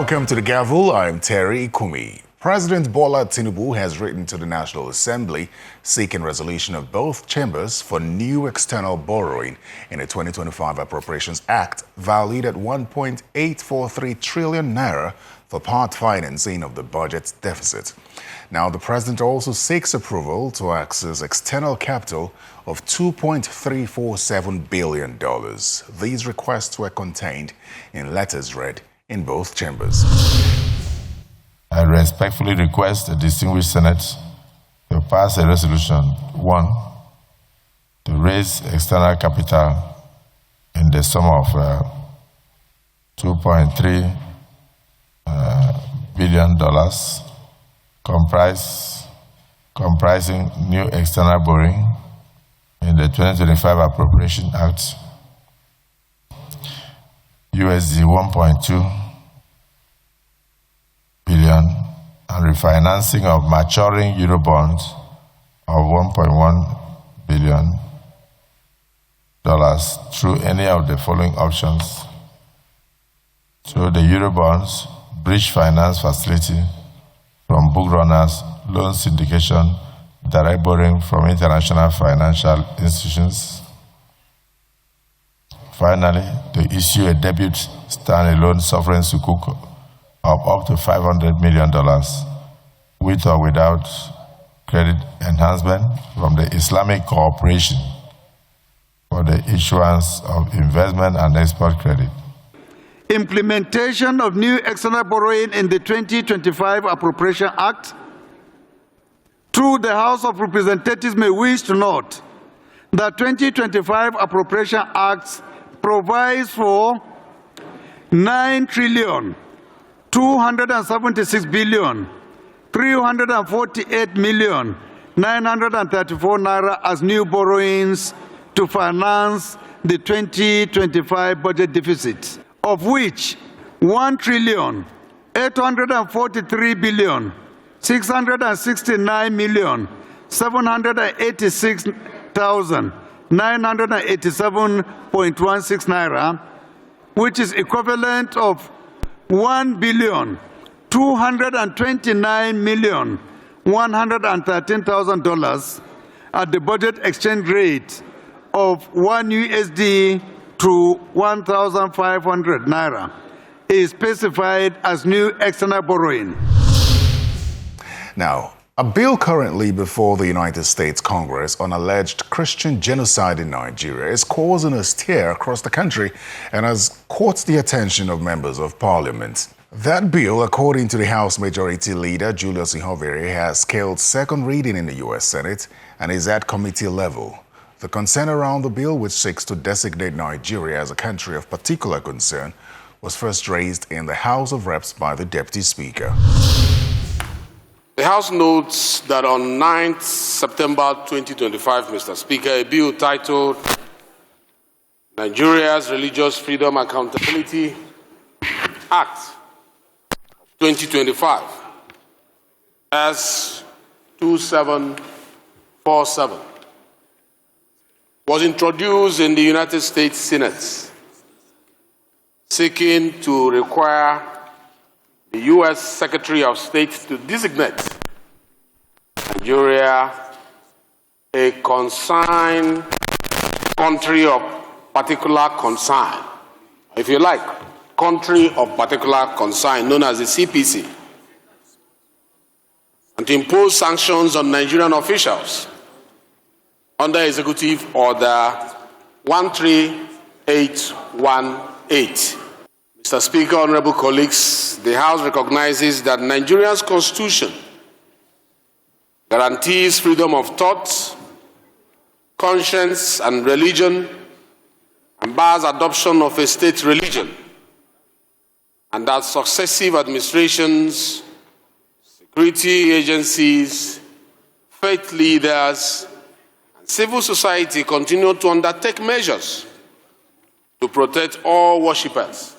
Welcome to the Gavel. I'm Terry Kumi. President Bola Tinubu has written to the National Assembly seeking resolution of both chambers for new external borrowing in the 2025 Appropriations Act valued at 1.843 trillion naira for part financing of the budget deficit. Now, the president also seeks approval to access external capital of $2.347 billion. These requests were contained in letters read in both chambers. I respectfully request the distinguished Senate to pass a resolution, 1, to raise external capital in the sum of $2.3 billion, comprising new external borrowing in the 2025 Appropriation Act, USD 1.2 billion, and refinancing of maturing Eurobonds of $1.1 billion through any of the following options: through the Eurobonds bridge finance facility from book runners, loan syndication, direct borrowing from international financial institutions. Finally, to issue a debut standalone sovereign sukuk of up to $500 million, with or without credit enhancement from the Islamic Cooperation for the issuance of investment and export credit. Implementation of new external borrowing in the 2025 Appropriation Act. Through the House of Representatives may wish to note that 2025 Appropriation Act provides for 9,276,348,934 naira as new borrowings to finance the 2025 budget deficit, of which 1,843,669,786,987.16 naira, which is equivalent of $1,229,113,000 at the budget exchange rate of 1 USD to 1,500 naira, is specified as new external borrowing. Now, a bill currently before the United States Congress on alleged Christian genocide in Nigeria is causing a stir across the country and has caught the attention of members of parliament. That bill, according to the House Majority Leader Julius Ihovere, has scaled second reading in the U.S. Senate and is at committee level. The concern around the bill, which seeks to designate Nigeria as a country of particular concern, was first raised in the House of Reps by the Deputy Speaker. The House notes that on 9th September 2025, Mr. Speaker, a bill titled Nigeria's Religious Freedom Accountability Act 2025 as 2747 was introduced in the United States Senate, seeking to require the U.S. Secretary of State to designate Nigeria a consigned country of particular concern, if you like, country of particular concern, known as the CPC, and to impose sanctions on Nigerian officials under Executive Order 13818. Mr. Speaker, honorable colleagues, the House recognizes that Nigeria's Constitution guarantees freedom of thought, conscience, and religion, and bars adoption of a state religion, and that successive administrations, security agencies, faith leaders, and civil society continue to undertake measures to protect all worshippers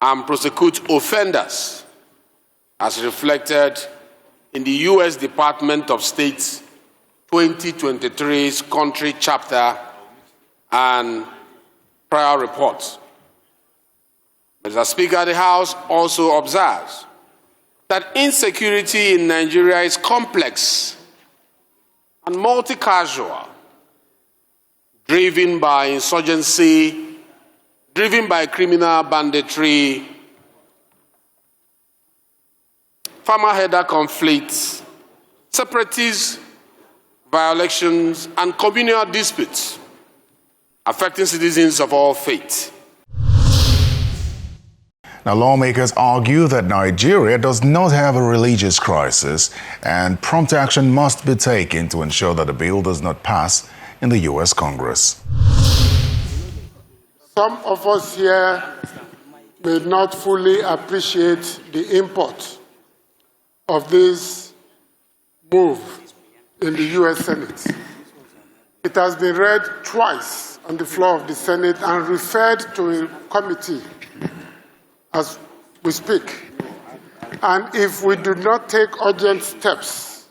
and prosecute offenders, as reflected in the U.S. Department of State's 2023's country chapter and prior reports. Mr. Speaker, the House also observes that insecurity in Nigeria is complex and multi-causal, driven by insurgency, driven by criminal banditry, farmer-herder conflicts, separatist violations, and communal disputes affecting citizens of all faiths. Now, lawmakers argue that Nigeria does not have a religious crisis and prompt action must be taken to ensure that the bill does not pass in the U.S. Congress. Some of us here may not fully appreciate the import of this move in the U.S. Senate. It has been read twice on the floor of the Senate and referred to a committee as we speak. And if we do not take urgent steps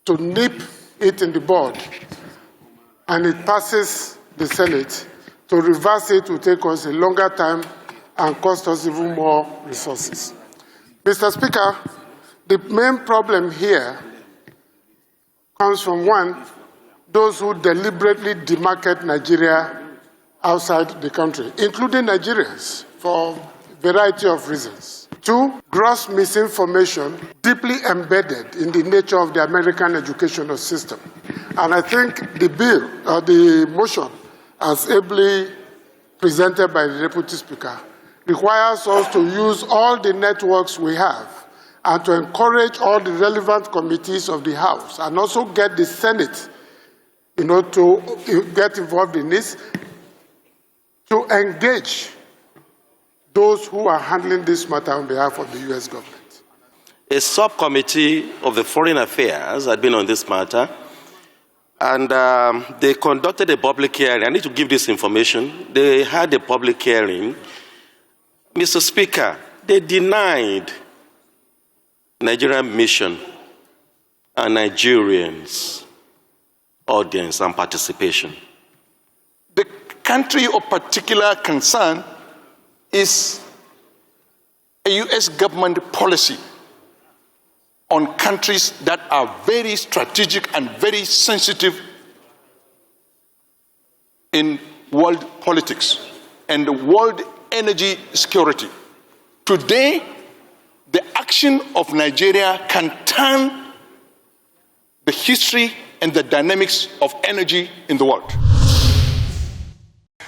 to nip it in the bud and it passes the Senate, to reverse it will take us a longer time and cost us even more resources. Mr. Speaker, the main problem here comes from, one, those who deliberately demarket Nigeria outside the country, including Nigerians, for a variety of reasons. Two, gross misinformation deeply embedded in the nature of the American educational system. And I think the bill, or the motion, as ably presented by the Deputy Speaker, requires us to use all the networks we have and to encourage all the relevant committees of the House and also get the Senate, to get involved in this, to engage those who are handling this matter on behalf of the U.S. government. A subcommittee of the Foreign Affairs had been on this matter, and they conducted a public hearing. I need to give this information. They had a public hearing. Mr. Speaker, they denied Nigerian mission and Nigerians' audience and participation. The country of particular concern is a U.S. government policy on countries that are very strategic and very sensitive in world politics and the world energy security. Today, the action of Nigeria can turn the history and the dynamics of energy in the world.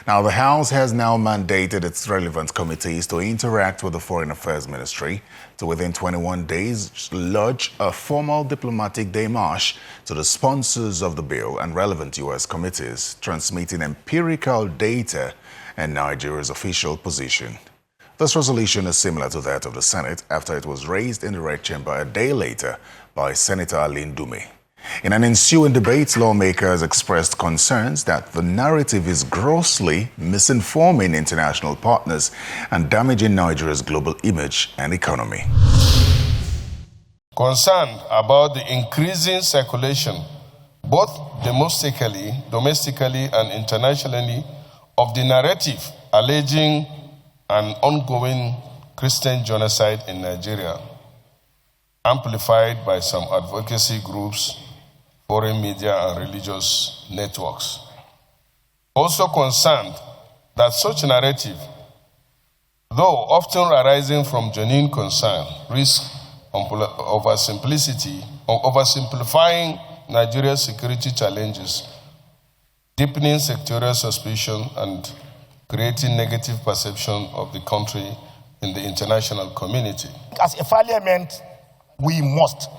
Now, the House has now mandated its relevant committees to interact with the Foreign Affairs Ministry to, within 21 days, lodge a formal diplomatic démarche to the sponsors of the bill and relevant U.S. committees, transmitting empirical data and Nigeria's official position. This resolution is similar to that of the Senate after it was raised in the Red Chamber a day later by Senator Aline Dume. In an ensuing debate, lawmakers expressed concerns that the narrative is grossly misinforming international partners and damaging Nigeria's global image and economy. Concerned about the increasing circulation, both domestically and internationally, of the narrative alleging an ongoing Christian genocide in Nigeria, amplified by some advocacy groups, foreign media, and religious networks. Also concerned that such narrative, though often arising from genuine concern, risks oversimplifying Nigeria's security challenges, deepening sectorial suspicion, and creating negative perception of the country in the international community. As a parliament, we must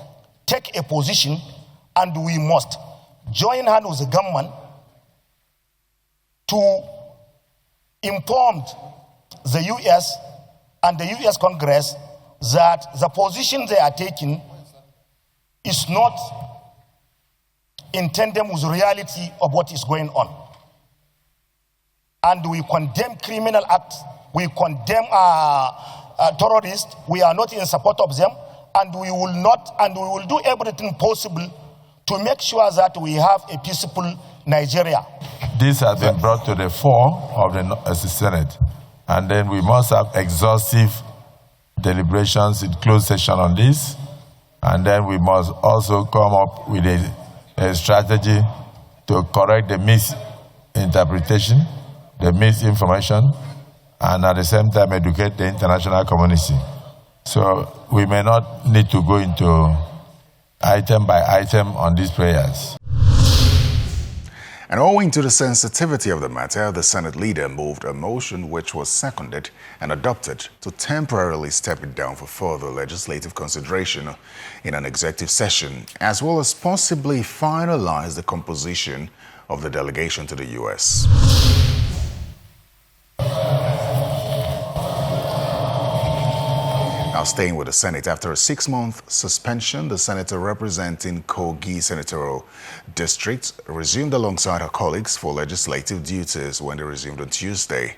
take a position and we must join hands with the government to inform the U.S. and the U.S. Congress that the position they are taking is not in tandem with the reality of what is going on. And we condemn criminal acts, we condemn terrorists, we are not in support of them, and we will do everything possible to make sure that we have a peaceful Nigeria. This has been brought to the fore of the Senate And then we must have exhaustive deliberations in closed session on this. And then we must also come up with a strategy to correct the misinterpretation, the misinformation, and at the same time educate the international community. So we may not need to go into item by item on these prayers. And owing to the sensitivity of the matter, the Senate leader moved a motion which was seconded and adopted to temporarily step it down for further legislative consideration in an executive session, as well as possibly finalize the composition of the delegation to the U.S. Now staying with the Senate, after a 6-month suspension, the senator representing Kogi Senatorial District resumed alongside her colleagues for legislative duties when they resumed on Tuesday.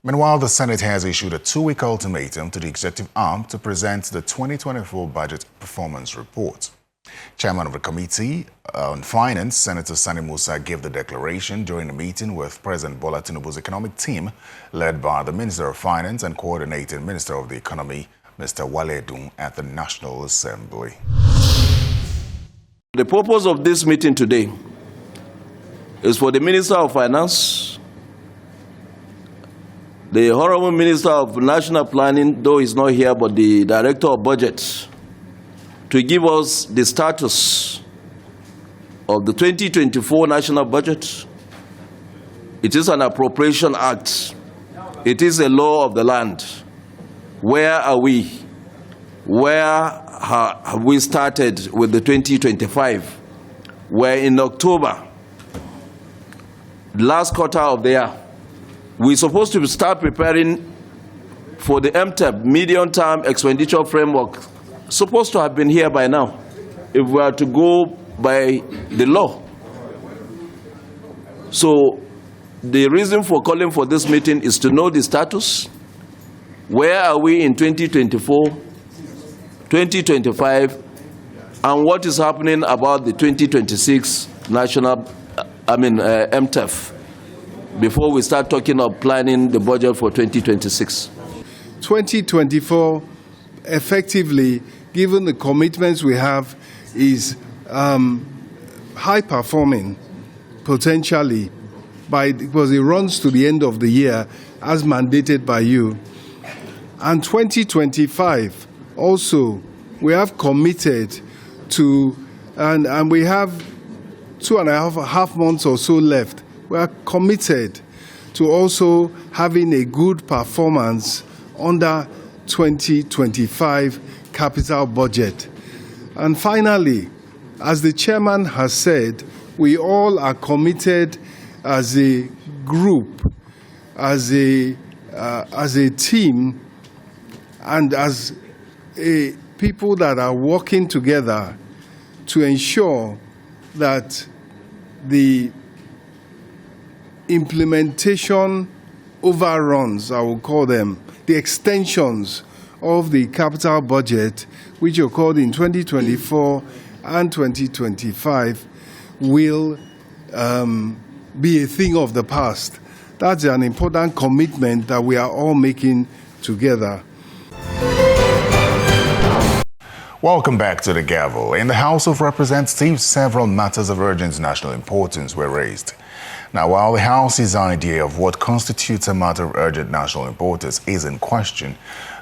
Meanwhile, the Senate has issued a 2-week ultimatum to the executive arm to present the 2024 budget performance report. Chairman of the Committee on Finance, Senator Sani Musa, gave the declaration during a meeting with President Bola Tinubu's economic team, led by the Minister of Finance and coordinating Minister of the Economy, Mr. Wale Edun, at the National Assembly. The purpose of this meeting today is for the Minister of Finance, the Honorable Minister of National Planning, though he's not here, but the Director of Budget, to give us the status of the 2024 national budget. It is an appropriation act. It is a law of the land. Where are we? Where have we started with the 2025? We're in October, last quarter of the year. We're supposed to start preparing for the MTEP, medium-term expenditure framework. Supposed to have been here by now, if we are to go by the law. So the reason for calling for this meeting is to know the status. Where are we in 2024, 2025, and what is happening about the 2026 national, MTEF, before we start talking of planning the budget for 2026. 2024, effectively, given the commitments we have, is high performing potentially because it runs to the end of the year as mandated by you. And 2025 also, we have committed to, and we have 2.5 months or so left. We are committed to also having a good performance under 2025 capital budget. And finally, as the chairman has said, we all are committed as a group, as a team, and as people that are working together to ensure that the implementation overruns, I will call them, the extensions of the capital budget, which occurred in 2024 and 2025, will be a thing of the past. That's an important commitment that we are all making together. Welcome back to the Gavel. In the House of Representatives, several matters of urgent national importance were raised. Now, while the House's idea of what constitutes a matter of urgent national importance is in question,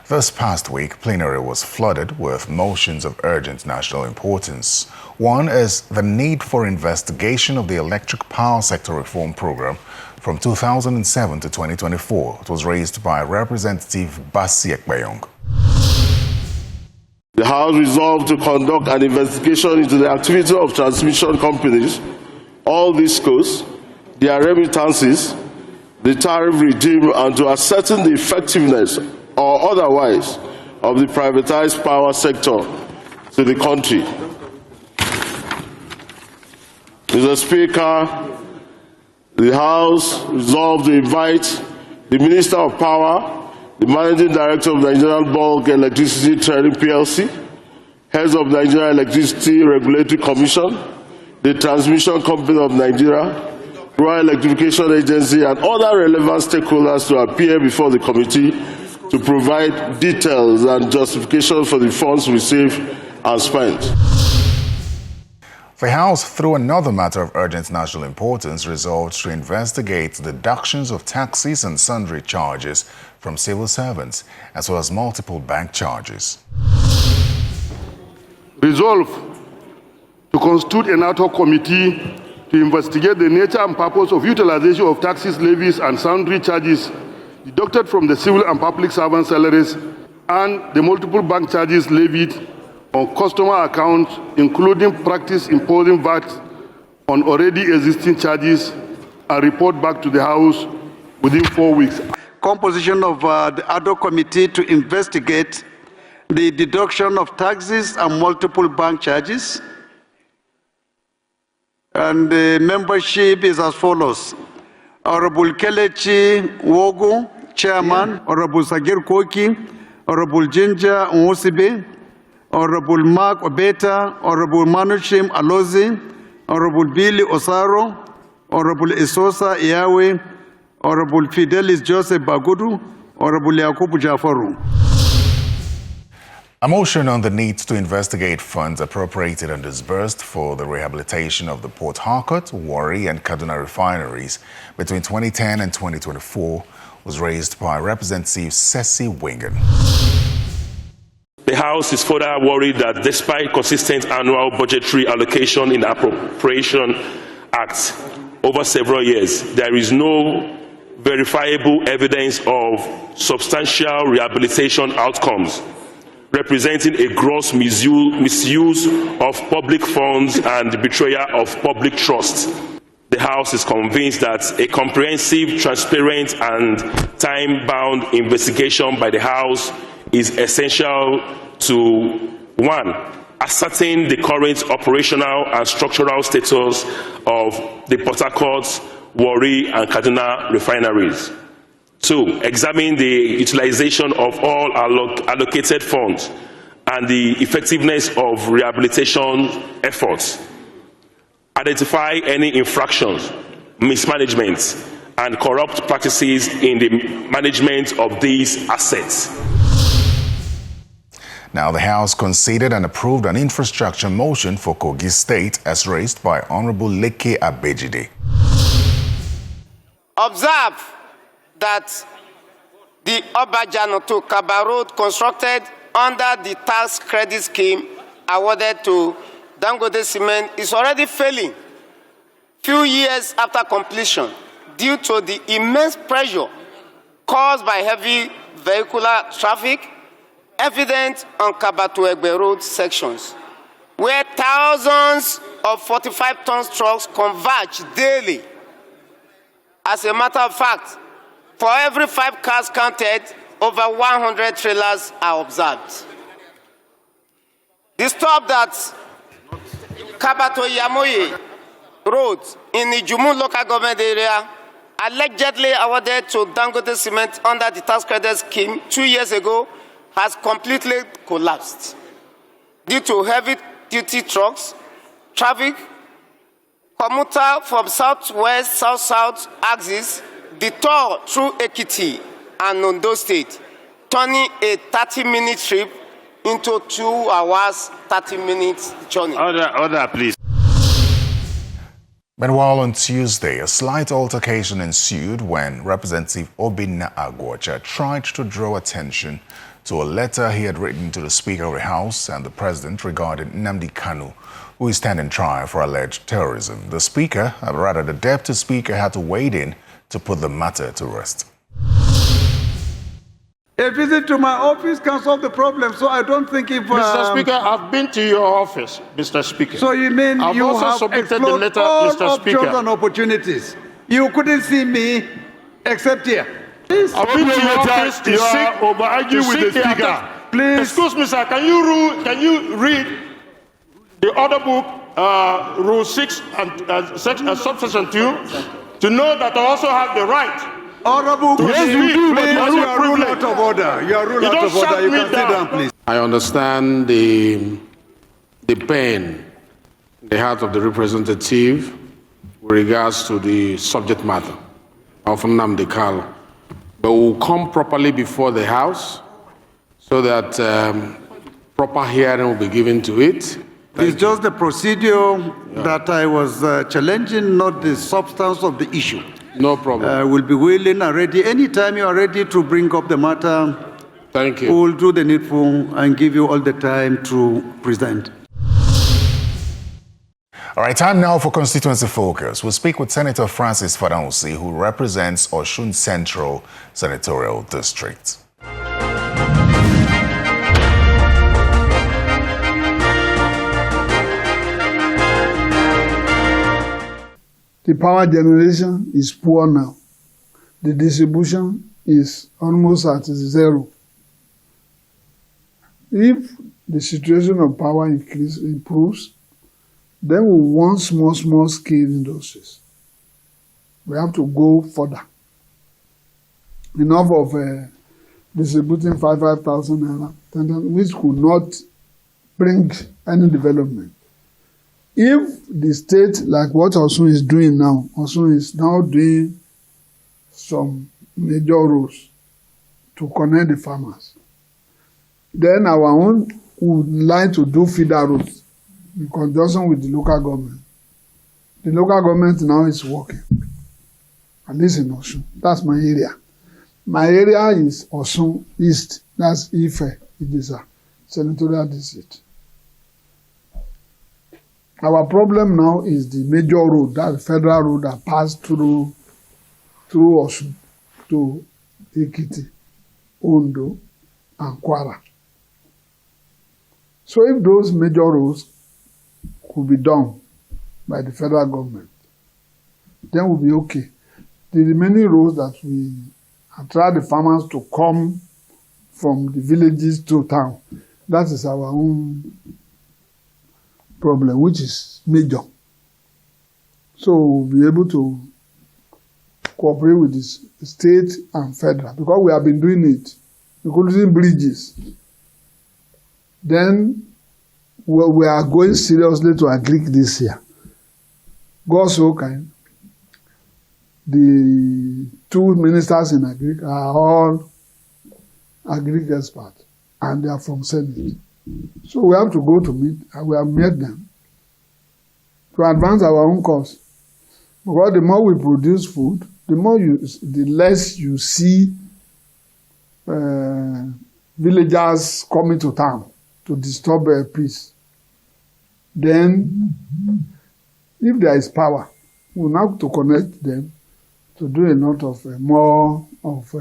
this past week, plenary was flooded with motions of urgent national importance. One is the need for investigation of the electric power sector reform program from 2007 to 2024. It was raised by Representative Basi Ekpeyong. The House resolved to conduct an investigation into the activity of transmission companies, all these costs, their remittances, the tariff regime, and to ascertain the effectiveness or otherwise of the privatized power sector to the country. Mr. Speaker, the House resolved to invite the Minister of Power, the Managing Director of Nigerian Bulk Electricity Trading PLC, heads of Nigeria Electricity Regulatory Commission, the Transmission Company of Nigeria, Rural Electrification Agency, and other relevant stakeholders to appear before the committee to provide details and justification for the funds received and spent. The House, through another matter of urgent national importance, resolved to investigate deductions of taxes and sundry charges from civil servants, as well as multiple bank charges. Resolve to constitute an ad hoc committee to investigate the nature and purpose of utilization of taxes, levies, and sundry charges deducted from the civil and public servant salaries and the multiple bank charges levied on customer accounts, including practice imposing VAT on already existing charges, and report back to the House within 4 weeks. Composition of the ad hoc committee to investigate the deduction of taxes and multiple bank charges. And the membership is as follows. Honorable Kelechi Wogu, Chairman. Honorable Sagir Koki. Honorable Ginger Nwosibe. Honorable Mark Obeta. Honorable Manushim Alozi. Honorable Billy Osaro. Honorable Isosa Iyawe. Honorable Fidelis Joseph Bagudu. Honorable Yakubu Jafaru. A motion on the need to investigate funds appropriated and disbursed for the rehabilitation of the Port Harcourt, Warri, and Kaduna refineries between 2010 and 2024 was raised by Representative Sesi Wingen. The House is further worried that despite consistent annual budgetary allocation in the Appropriation Act over several years, there is no verifiable evidence of substantial rehabilitation outcomes, representing a gross misuse of public funds and betrayal of public trust. The House is convinced that a comprehensive, transparent, and time-bound investigation by the House is essential to 1. Ascertain the current operational and structural status of the Port Harcourt, Warri, and Kaduna refineries. 2. Examine the utilization of all allocated funds and the effectiveness of rehabilitation efforts. Identify any infractions, mismanagement, and corrupt practices in the management of these assets. Now, the House considered and approved an infrastructure motion for Kogi State as raised by Honorable Leke Abejide. Observe that the Obajano to Kaba Road constructed under the tax credit scheme awarded to Dangote Cement is already failing few years after completion due to the immense pressure caused by heavy vehicular traffic evident on Kaba to Egbe Road sections, where thousands of 45-ton trucks converge daily. As a matter of fact, for every 5 cars counted, over 100 trailers are observed. The stop that Kabato Yamoye Road in the Jumu local government area, allegedly awarded to Dangote Cement under the tax credit scheme 2 years ago, has completely collapsed due to heavy-duty trucks, traffic, commuter from southwest, south-south axis, detour through Ekiti and Ondo State, turning a 30-minute trip into 2 hours, 30 minutes journey. Order, please. Meanwhile, on Tuesday, a slight altercation ensued when Representative Obinna Agwocha tried to draw attention to a letter he had written to the Speaker of the House and the President regarding Nnamdi Kanu, who is standing trial for alleged terrorism. The Speaker, or rather the Deputy Speaker, had to wade in to put the matter to rest. A visit to my office can solve the problem, so I don't think if... Mr. Speaker, I've been to your office, Mr. Speaker. So you mean I've you also have submitted the explored letter, all Mr. Speaker. options and opportunities. You couldn't see me except here. Please. I've been to your office to seek over-argue with the Speaker. Please. Excuse me, sir, can you read the order book, Rule 6 and subsection 2, to know that I also have the right Honorable, Yes, we do, but please, you are you not are ruled privileged. out of order. You are ruled You out don't of order. shut You me can sit down. down, please. I understand the pain in the heart of the representative with regards to the subject matter of Nnamdi Kanu, but we'll come properly before the House so that proper hearing will be given to it. It's just the procedure that I was challenging, not the substance of the issue. No problem. We'll be willing and ready. Anytime you are ready to bring up the matter, thank you. We'll do the needful and give you all the time to present. All right, time now for Constituency Focus. We'll speak with Senator Francis Fadansi, who represents Osun Central Senatorial District. The power generation is poor now. The distribution is almost at zero. If the situation of power improves, then we want small scale industries. We have to go further. Enough of distributing 5,000 naira, which could not bring any development. If the state, like what Osun is doing now, Osun is now doing some major roads to connect the farmers. Then our own would like to do feeder roads in conjunction with the local government. The local government now is working, at least in Osun. That's my area. My area is Osun East. That's Ife, Idisa, Senatorial District. Our problem now is the major road, that federal road that passed through Osun to Ekiti, Ondo, and Kwara. So if those major roads could be done by the federal government, then we'll be okay. The remaining roads that we attract the farmers to come from the villages to town, that is our own problem, which is major. So we'll be able to cooperate with the state and federal, because we have been doing it, including bridges. Then we are going seriously to agric this year. God so kind. The two ministers in agric are all agric experts, and they are from Senate. So we have to go to meet, and we have met them to advance our own cause. Because the more we produce food, the less you see villagers coming to town to disturb peace. Then, if there is power, we have to connect them to do a lot of more of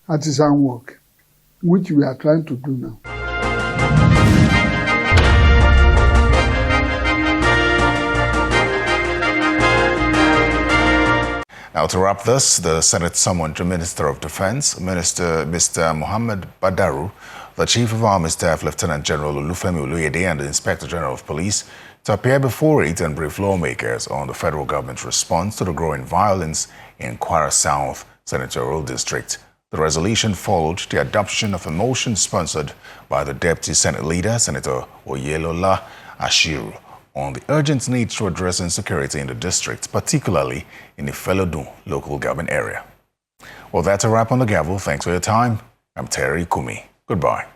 artisan work, which we are trying to do now. Now, to wrap this, the Senate summoned the Minister of Defense, Mr. Muhammad Badaru, the Chief of Army Staff, Lieutenant General Olufemi Oluyede, and the Inspector General of Police to appear before it and brief lawmakers on the federal government's response to the growing violence in Kwara South Senatorial District. The resolution followed the adoption of a motion sponsored by the Deputy Senate Leader, Senator Oyelola Ashiru, on the urgent need to address insecurity in the district, particularly in the Felodun local government area. Well, that's a wrap on The Gavel. Thanks for your time. I'm Terry Kumi. Goodbye.